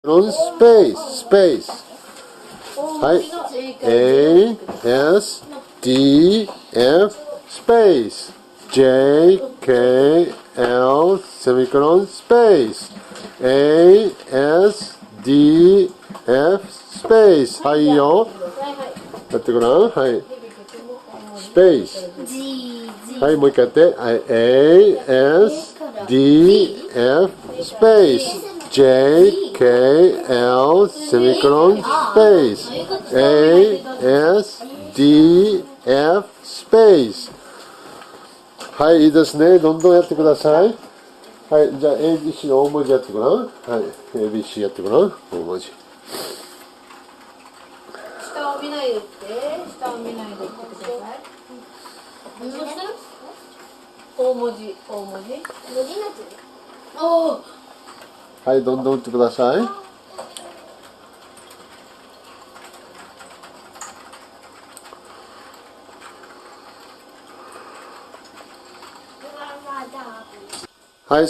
スペース、スペース。はい。A, S, D, F, スペース。J, K, L, セミコロン、スペース。A, S, D, F, スペース。はいよ。やってごらん。はい。スペース。はい、もう一回やって。はい、A, S, D, F, スペース。J, K, L, セミコロン、スペース。A, S, D, F, スペース。はい、いいですね。どんどんやってください。はい、じゃあ ABC の大文字やってごらん。はい、ABC やってごらん。大文字。下を見ないでって。下を見ないでってください。そして大文字、大文字。おお。はい、どんどん打ってください。はい、